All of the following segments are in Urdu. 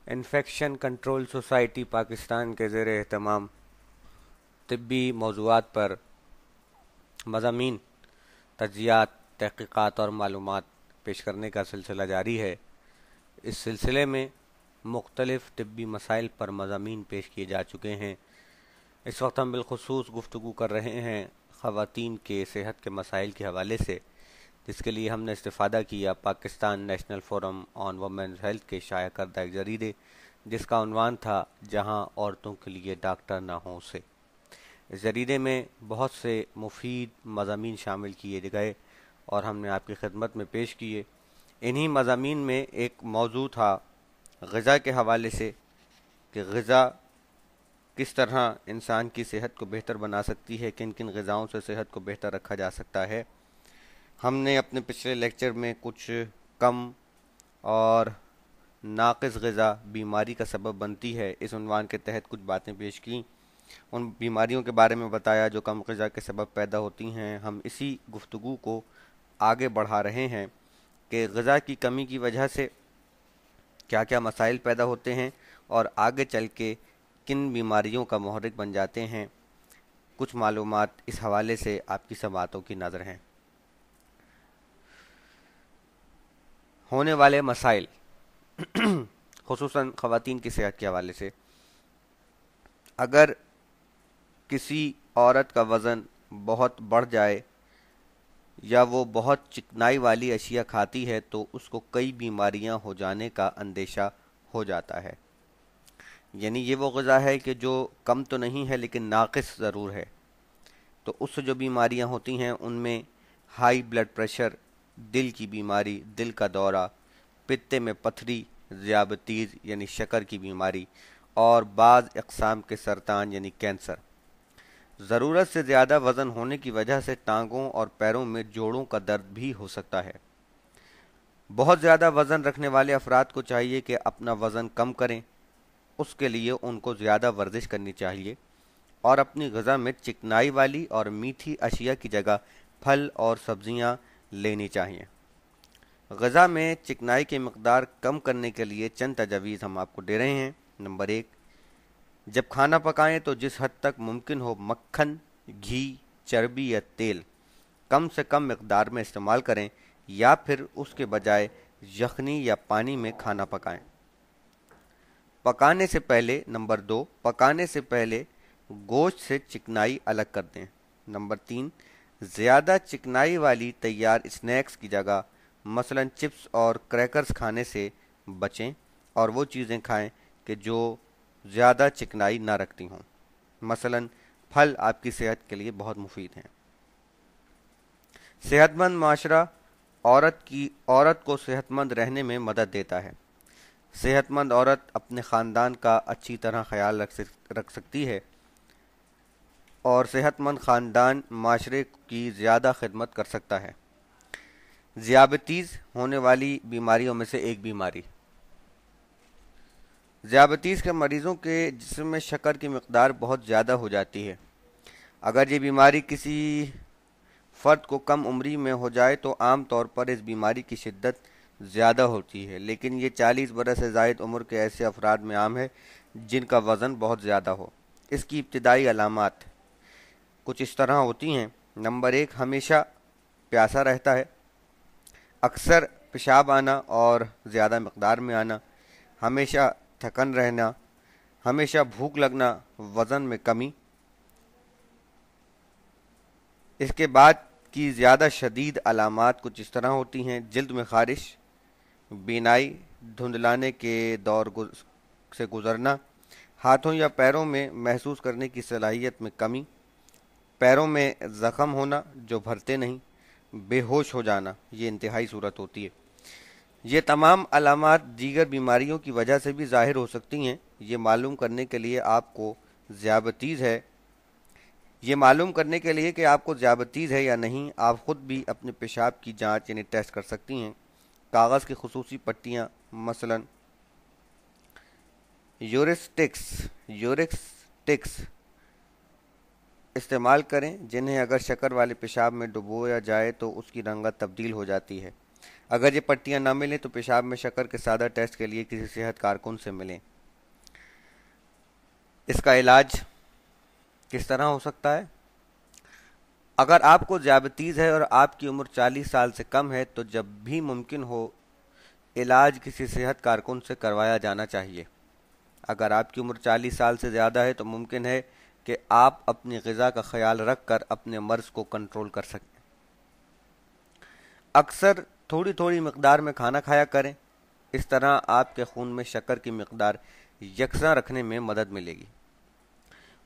انفیکشن کنٹرول سوسائٹی پاکستان کے زیر اہتمام طبی موضوعات پر مضامین، تجزیات، تحقیقات اور معلومات پیش کرنے کا سلسلہ جاری ہے۔ اس سلسلے میں مختلف طبی مسائل پر مضامین پیش کیے جا چکے ہیں۔ اس وقت ہم بالخصوص گفتگو کر رہے ہیں خواتین کے صحت کے مسائل کے حوالے سے، جس کے لیے ہم نے استفادہ کیا پاکستان نیشنل فورم آن وومنز ہیلتھ کے شائع کردہ ایک جریدے، جس کا عنوان تھا جہاں عورتوں کے لیے ڈاکٹر نہ ہوں سے۔ اس جریدے میں بہت سے مفید مضامین شامل کیے گئے اور ہم نے آپ کی خدمت میں پیش کیے۔ انہی مضامین میں ایک موضوع تھا غذا کے حوالے سے، کہ غذا کس طرح انسان کی صحت کو بہتر بنا سکتی ہے، کن کن غذاؤں سے صحت کو بہتر رکھا جا سکتا ہے۔ ہم نے اپنے پچھلے لیکچر میں کچھ کم اور ناقص غذا بیماری کا سبب بنتی ہے، اس عنوان کے تحت کچھ باتیں پیش کیں، ان بیماریوں کے بارے میں بتایا جو کم غذا کے سبب پیدا ہوتی ہیں۔ ہم اسی گفتگو کو آگے بڑھا رہے ہیں کہ غذا کی کمی کی وجہ سے کیا کیا مسائل پیدا ہوتے ہیں اور آگے چل کے کن بیماریوں کا محرک بن جاتے ہیں۔ کچھ معلومات اس حوالے سے آپ کی سماعتوں کی نظر ہیں۔ ہونے والے مسائل خصوصاً خواتین کی صحت کے حوالے سے، اگر کسی عورت کا وزن بہت بڑھ جائے یا وہ بہت چکنائی والی اشیاء کھاتی ہے تو اس کو کئی بیماریاں ہو جانے کا اندیشہ ہو جاتا ہے۔ یعنی یہ وہ غذا ہے کہ جو کم تو نہیں ہے لیکن ناقص ضرور ہے، تو اس سے جو بیماریاں ہوتی ہیں ان میں ہائی بلڈ پریشر، دل کی بیماری، دل کا دورہ، پتے میں پتھری، ذیابطیس یعنی شکر کی بیماری، اور بعض اقسام کے سرطان یعنی کینسر۔ ضرورت سے زیادہ وزن ہونے کی وجہ سے ٹانگوں اور پیروں میں جوڑوں کا درد بھی ہو سکتا ہے۔ بہت زیادہ وزن رکھنے والے افراد کو چاہیے کہ اپنا وزن کم کریں، اس کے لیے ان کو زیادہ ورزش کرنی چاہیے اور اپنی غذا میں چکنائی والی اور میٹھی اشیاء کی جگہ پھل اور سبزیاں لینی چاہیے۔ غذا میں چکنائی کی مقدار کم کرنے کے لیے چند تجاویز ہم آپ کو دے رہے ہیں۔ نمبر 1، جب کھانا پکائیں تو جس حد تک ممکن ہو مکھن، گھی، چربی یا تیل کم سے کم مقدار میں استعمال کریں، یا پھر اس کے بجائے یخنی یا پانی میں کھانا پکائیں۔ پکانے سے پہلے نمبر 2، پکانے سے پہلے گوشت سے چکنائی الگ کر دیں۔ نمبر 3، زیادہ چکنائی والی تیار اسنیکس کی جگہ مثلا چپس اور کریکرز کھانے سے بچیں اور وہ چیزیں کھائیں کہ جو زیادہ چکنائی نہ رکھتی ہوں۔ مثلا پھل آپ کی صحت کے لیے بہت مفید ہیں۔ صحت مند معاشرہ عورت کو صحت مند رہنے میں مدد دیتا ہے۔ صحت مند عورت اپنے خاندان کا اچھی طرح خیال رکھ سکتی ہے اور صحت مند خاندان معاشرے کی زیادہ خدمت کر سکتا ہے۔ ذیابطیس ہونے والی بیماریوں میں سے ایک بیماری۔ ذیابطیس کے مریضوں کے جسم میں شکر کی مقدار بہت زیادہ ہو جاتی ہے۔ اگر یہ بیماری کسی فرد کو کم عمری میں ہو جائے تو عام طور پر اس بیماری کی شدت زیادہ ہوتی ہے، لیکن یہ 40 برس سے زائد عمر کے ایسے افراد میں عام ہے جن کا وزن بہت زیادہ ہو۔ اس کی ابتدائی علامات کچھ اس طرح ہوتی ہیں۔ نمبر 1، ہمیشہ پیاسا رہتا ہے، اکثر پیشاب آنا اور زیادہ مقدار میں آنا، ہمیشہ تھکن رہنا، ہمیشہ بھوک لگنا، وزن میں کمی۔ اس کے بعد کی زیادہ شدید علامات کچھ اس طرح ہوتی ہیں: جلد میں خارش، بینائی دھندلانے کے دور سے گزرنا، ہاتھوں یا پیروں میں محسوس کرنے کی صلاحیت میں کمی، پیروں میں زخم ہونا جو بھرتے نہیں، بے ہوش ہو جانا، یہ انتہائی صورت ہوتی ہے۔ یہ تمام علامات دیگر بیماریوں کی وجہ سے بھی ظاہر ہو سکتی ہیں۔ یہ معلوم کرنے کے لیے کہ آپ کو ذیابطیس ہے یا نہیں، آپ خود بھی اپنے پیشاب کی جانچ یعنی ٹیسٹ کر سکتی ہیں۔ کاغذ کی خصوصی پٹیاں مثلا یورسٹکس استعمال کریں، جنہیں اگر شکر والے پیشاب میں ڈبویا جائے تو اس کی رنگت تبدیل ہو جاتی ہے۔ اگر یہ پٹیاں نہ ملیں تو پیشاب میں شکر کے سادہ ٹیسٹ کے لیے کسی صحت کارکن سے ملیں۔ اس کا علاج کس طرح ہو سکتا ہے؟ اگر آپ کو ذیابیطیز ہے اور آپ کی عمر 40 سال سے کم ہے تو جب بھی ممکن ہو علاج کسی صحت کارکن سے کروایا جانا چاہیے۔ اگر آپ کی عمر 40 سال سے زیادہ ہے تو ممکن ہے کہ آپ اپنی غذا کا خیال رکھ کر اپنے مرض کو کنٹرول کر سکیں۔ اکثر تھوڑی تھوڑی مقدار میں کھانا کھایا کریں، اس طرح آپ کے خون میں شکر کی مقدار یکساں رکھنے میں مدد ملے گی۔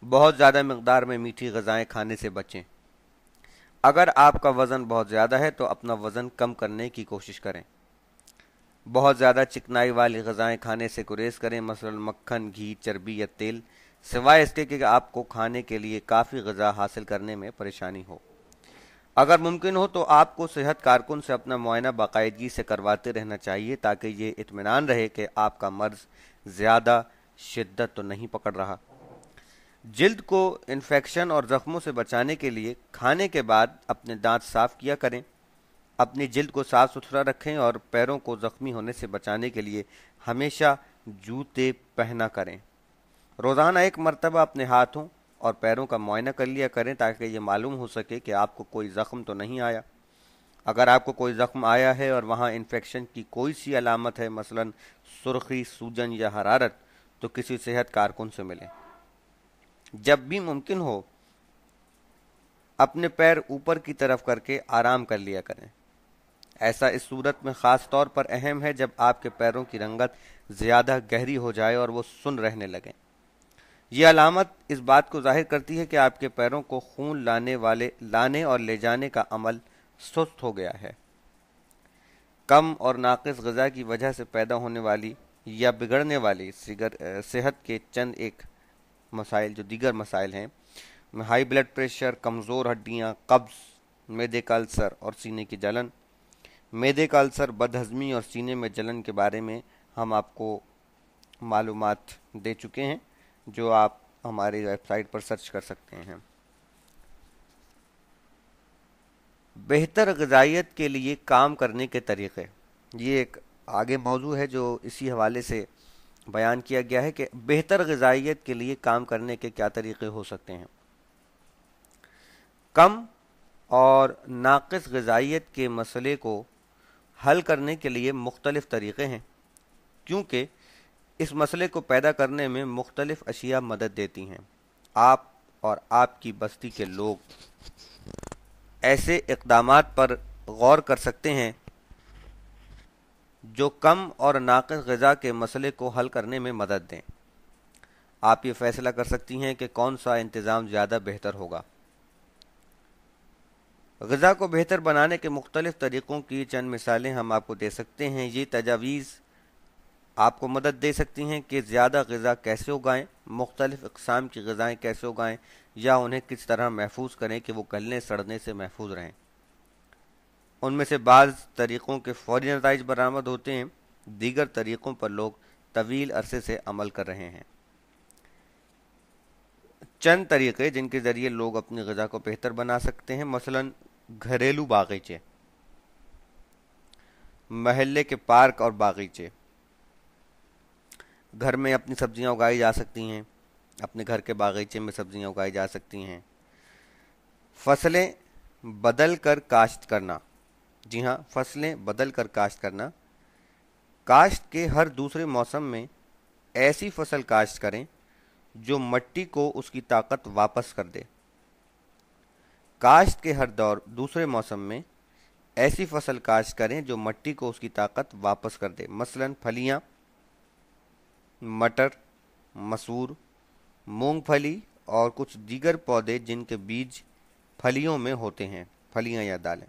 بہت زیادہ مقدار میں میٹھی غذائیں کھانے سے بچیں۔ اگر آپ کا وزن بہت زیادہ ہے تو اپنا وزن کم کرنے کی کوشش کریں۔ بہت زیادہ چکنائی والی غذائیں کھانے سے گریز کریں، مثلا مکھن، گھی، چربی یا تیل، سوائے اس کے کہ آپ کو کھانے کے لیے کافی غذا حاصل کرنے میں پریشانی ہو۔ اگر ممکن ہو تو آپ کو صحت کارکن سے اپنا معائنہ باقاعدگی سے کرواتے رہنا چاہیے تاکہ یہ اطمینان رہے کہ آپ کا مرض زیادہ شدت تو نہیں پکڑ رہا۔ جلد کو انفیکشن اور زخموں سے بچانے کے لیے کھانے کے بعد اپنے دانت صاف کیا کریں۔ اپنی جلد کو صاف ستھرا رکھیں اور پیروں کو زخمی ہونے سے بچانے کے لیے ہمیشہ جوتے پہنا کریں۔ روزانہ ایک مرتبہ اپنے ہاتھوں اور پیروں کا معائنہ کر لیا کریں تاکہ یہ معلوم ہو سکے کہ آپ کو کوئی زخم تو نہیں آیا۔ اگر آپ کو کوئی زخم آیا ہے اور وہاں انفیکشن کی کوئی سی علامت ہے، مثلا سرخی، سوجن یا حرارت، تو کسی صحت کارکن سے ملیں۔ جب بھی ممکن ہو اپنے پیر اوپر کی طرف کر کے آرام کر لیا کریں۔ ایسا اس صورت میں خاص طور پر اہم ہے جب آپ کے پیروں کی رنگت زیادہ گہری ہو جائے اور وہ سن رہنے لگیں۔ یہ علامت اس بات کو ظاہر کرتی ہے کہ آپ کے پیروں کو خون لانے اور لے جانے کا عمل سست ہو گیا ہے۔ کم اور ناقص غذا کی وجہ سے پیدا ہونے والی یا بگڑنے والی صحت کے چند ایک مسائل جو دیگر مسائل ہیں، ہائی بلڈ پریشر، کمزور ہڈیاں، قبض، معدے کا السر اور سینے کی جلن۔ معدے کا السر، بدہضمی اور سینے میں جلن کے بارے میں ہم آپ کو معلومات دے چکے ہیں جو آپ ہماری ویب سائٹ پر سرچ کر سکتے ہیں۔ بہتر غذائیت کے لیے کام کرنے کے طریقے، یہ ایک آگے موضوع ہے جو اسی حوالے سے بیان کیا گیا ہے کہ بہتر غذائیت کے لیے کام کرنے کے کیا طریقے ہو سکتے ہیں۔ کم اور ناقص غذائیت کے مسئلے کو حل کرنے کے لیے مختلف طریقے ہیں، کیونکہ اس مسئلے کو پیدا کرنے میں مختلف اشیاء مدد دیتی ہیں۔ آپ اور آپ کی بستی کے لوگ ایسے اقدامات پر غور کر سکتے ہیں جو کم اور ناقص غذا کے مسئلے کو حل کرنے میں مدد دیں۔ آپ یہ فیصلہ کر سکتی ہیں کہ کون سا انتظام زیادہ بہتر ہوگا۔ غذا کو بہتر بنانے کے مختلف طریقوں کی چند مثالیں ہم آپ کو دے سکتے ہیں۔ یہ تجاویز آپ کو مدد دے سکتی ہیں کہ زیادہ غذا کیسے اگائیں، مختلف اقسام کی غذائیں کیسے اگائیں یا انہیں کس طرح محفوظ کریں کہ وہ گلنے سڑنے سے محفوظ رہیں۔ ان میں سے بعض طریقوں کے فوری نتائج برآمد ہوتے ہیں، دیگر طریقوں پر لوگ طویل عرصے سے عمل کر رہے ہیں۔ چند طریقے جن کے ذریعے لوگ اپنی غذا کو بہتر بنا سکتے ہیں، مثلا گھریلو باغیچے، محلے کے پارک اور باغیچے۔ گھر میں اپنی سبزیاں اگائی جا سکتی ہیں، اپنے گھر کے باغیچے میں سبزیاں اگائی جا سکتی ہیں۔ فصلیں بدل کر کاشت کرنا، جی ہاں، فصلیں بدل کر کاشت کرنا۔ کاشت کے ہر دوسرے موسم میں ایسی فصل کاشت کریں جو مٹی کو اس کی طاقت واپس کر دے۔ کاشت کے ہر دوسرے موسم میں ایسی فصل کاشت کریں جو مٹی کو اس کی طاقت واپس کر دے، مثلا پھلیاں، مٹر، مسور، مونگ پھلی اور کچھ دیگر پودے جن کے بیج پھلیوں میں ہوتے ہیں، پھلیاں یا دالیں۔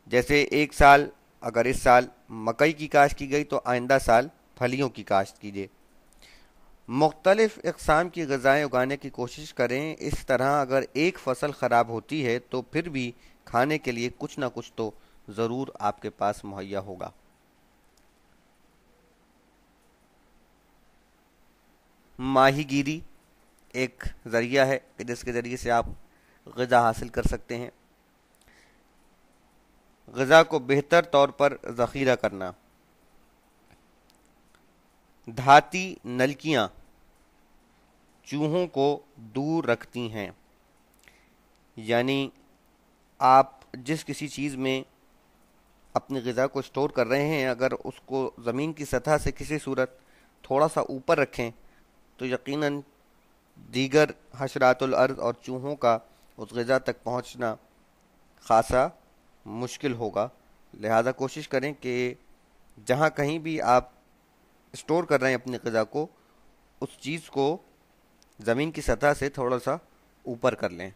جیسے ایک سال اگر اس سال مکئی کی کاشت کی گئی تو آئندہ سال پھلیوں کی کاشت کیجیے۔ مختلف اقسام کی غذائیں اگانے کی کوشش کریں، اس طرح اگر ایک فصل خراب ہوتی ہے تو پھر بھی کھانے کے لیے کچھ نہ کچھ تو ضرور آپ کے پاس مہیا ہوگا۔ ماہی گیری ایک ذریعہ ہے جس کے ذریعے سے آپ غذا حاصل کر سکتے ہیں۔ غذا کو بہتر طور پر ذخیرہ کرنا۔ دھاتی نلکیاں چوہوں کو دور رکھتی ہیں، یعنی آپ جس کسی چیز میں اپنی غذا کو اسٹور کر رہے ہیں، اگر اس کو زمین کی سطح سے کسی صورت تھوڑا سا اوپر رکھیں تو یقیناً دیگر حشرات الارض اور چوہوں کا اس غذا تک پہنچنا خاصا مشکل ہوگا۔ لہذا کوشش کریں کہ جہاں کہیں بھی آپ اسٹور کر رہے ہیں اپنی غذا کو، اس چیز کو زمین کی سطح سے تھوڑا سا اوپر کر لیں۔